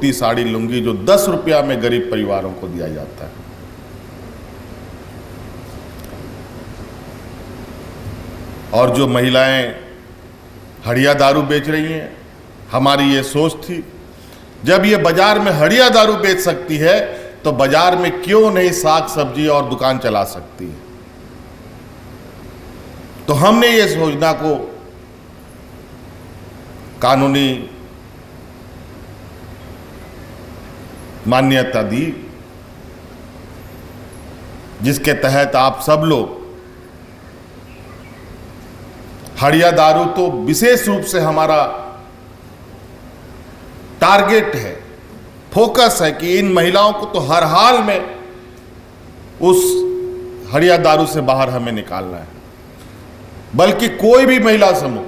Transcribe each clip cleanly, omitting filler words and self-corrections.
धोती साड़ी लुंगी जो 10 रुपया में गरीब परिवारों को दिया जाता है। और जो महिलाएं हड़िया दारू बेच रही हैं, हमारी ये सोच थी जब ये बाजार में हड़िया दारू बेच सकती है तो बाजार में क्यों नहीं साग सब्जी और दुकान चला सकती है। तो हमने ये योजना को कानूनी मान्यता दी, जिसके तहत आप सब लोग हड़िया दारू तो विशेष रूप से हमारा टारगेट है, फोकस है कि इन महिलाओं को तो हर हाल में उस हड़िया दारू से बाहर हमें निकालना है। बल्कि कोई भी महिला समूह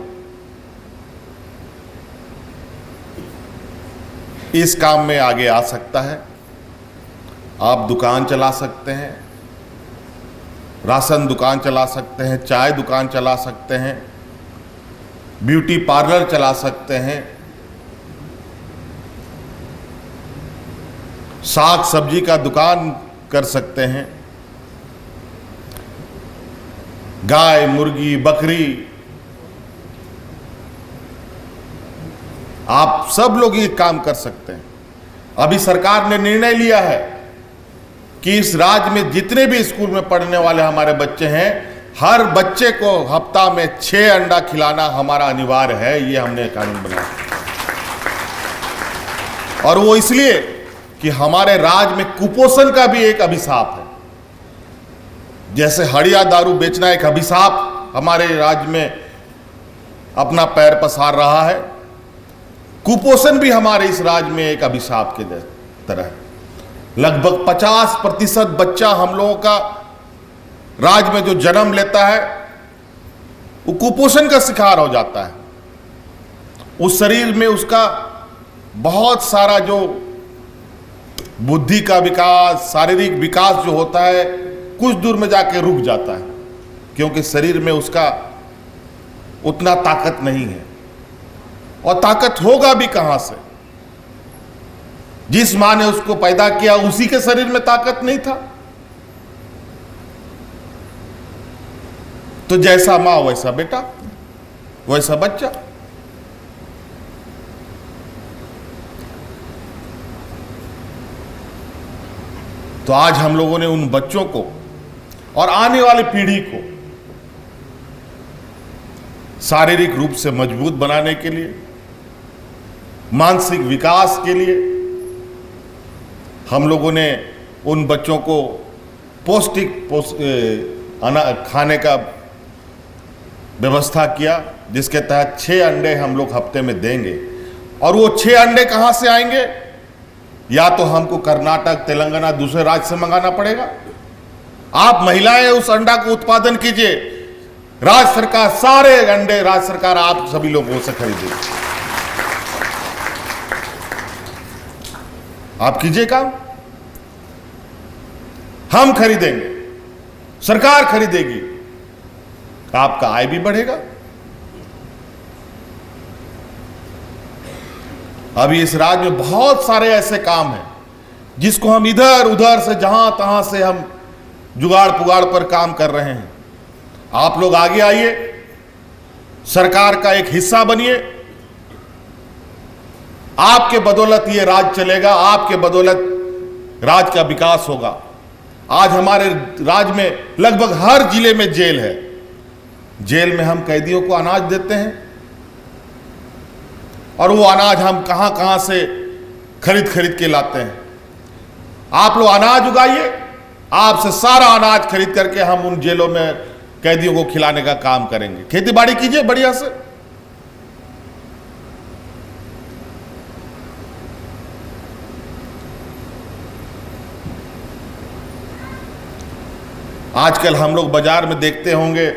इस काम में आगे आ सकता है। आप दुकान चला सकते हैं, राशन दुकान चला सकते हैं, चाय दुकान चला सकते हैं, ब्यूटी पार्लर चला सकते हैं, साग सब्जी का दुकान कर सकते हैं, गाय मुर्गी बकरी, आप सब लोग ये काम कर सकते हैं। अभी सरकार ने निर्णय लिया है कि इस राज्य में जितने भी स्कूल में पढ़ने वाले हमारे बच्चे हैं, हर बच्चे को हफ्ता में 6 अंडा खिलाना हमारा अनिवार्य है। ये हमने कानून बनाया और वो इसलिए कि हमारे राज्य में कुपोषण का भी एक अभिशाप है। जैसे हड़िया दारू बेचना एक अभिशाप हमारे राज्य में अपना पैर पसार रहा है, कुपोषण भी हमारे इस राज्य में एक अभिशाप के तरह है। लगभग 50% बच्चा हम लोगों का राज्य में जो जन्म लेता है वो कुपोषण का शिकार हो जाता है। उस शरीर में उसका बहुत सारा जो बुद्धि का विकास, शारीरिक विकास जो होता है, कुछ दूर में जाके रुक जाता है, क्योंकि शरीर में उसका उतना ताकत नहीं है। और ताकत होगा भी कहां से? जिस मां ने उसको पैदा किया उसी के शरीर में ताकत नहीं था। तो जैसा मां वैसा बेटा, वैसा बच्चा। तो आज हम लोगों ने उन बच्चों को और आने वाली पीढ़ी को शारीरिक रूप से मजबूत बनाने के लिए, मानसिक विकास के लिए हम लोगों ने उन बच्चों को पौष्टिक खाने का व्यवस्था किया, जिसके तहत 6 अंडे हम लोग हफ्ते में देंगे। और वो 6 अंडे कहां से आएंगे? या तो हमको कर्नाटक, तेलंगाना, दूसरे राज्य से मंगाना पड़ेगा। आप महिलाएं उस अंडा को उत्पादन कीजिए, राज्य सरकार सारे अंडे राज्य सरकार आप सभी लोगों से खरीदेगी। आप कीजिए काम, हम खरीदेंगे, सरकार खरीदेगी, आपका आय भी बढ़ेगा। अभी इस राज्य में बहुत सारे ऐसे काम हैं जिसको हम इधर उधर से जहां तहां से हम जुगाड़ पुगाड़ पर काम कर रहे हैं। आप लोग आगे आइए, सरकार का एक हिस्सा बनिए। आपके बदौलत ये राज्य चलेगा, आपके बदौलत राज्य का विकास होगा। आज हमारे राज्य में लगभग हर जिले में जेल है। जेल में हम कैदियों को अनाज देते हैं और वो अनाज हम कहां कहां से खरीद के लाते हैं। आप लोग अनाज उगाइए, आपसे सारा अनाज खरीद करके हम उन जेलों में कैदियों को खिलाने का काम करेंगे। खेती बाड़ी कीजिए बढ़िया से। आजकल हम लोग बाजार में देखते होंगे,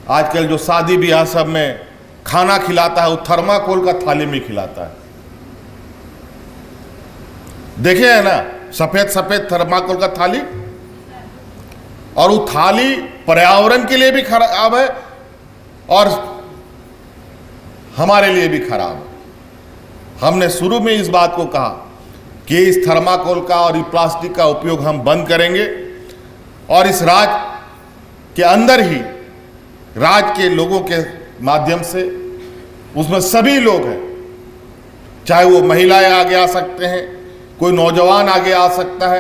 आजकल जो शादी ब्याह सब में खाना खिलाता है वो थर्माकोल का थाली में खिलाता है। देखे है ना, सफेद सफेद थर्माकोल का थाली। और वो थाली पर्यावरण के लिए भी खराब है और हमारे लिए भी खराब है। हमने शुरू में इस बात को कहा कि इस थर्माकोल का और प्लास्टिक का उपयोग हम बंद करेंगे और इस राज्य के अंदर ही राज्य के लोगों के माध्यम से, उसमें सभी लोग हैं, चाहे वो महिलाएं आगे आ सकते हैं, कोई नौजवान आगे आ सकता है,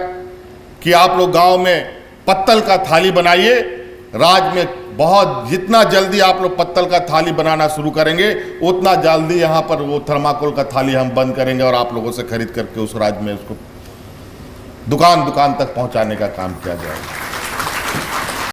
कि आप लोग गांव में पत्तल का थाली बनाइए। राज्य में बहुत जितना जल्दी आप लोग पत्तल का थाली बनाना शुरू करेंगे उतना जल्दी यहाँ पर वो थर्माकोल का थाली हम बंद करेंगे और आप लोगों से खरीद करके उस राज्य में उसको दुकान दुकान तक पहुँचाने का काम किया जाएगा।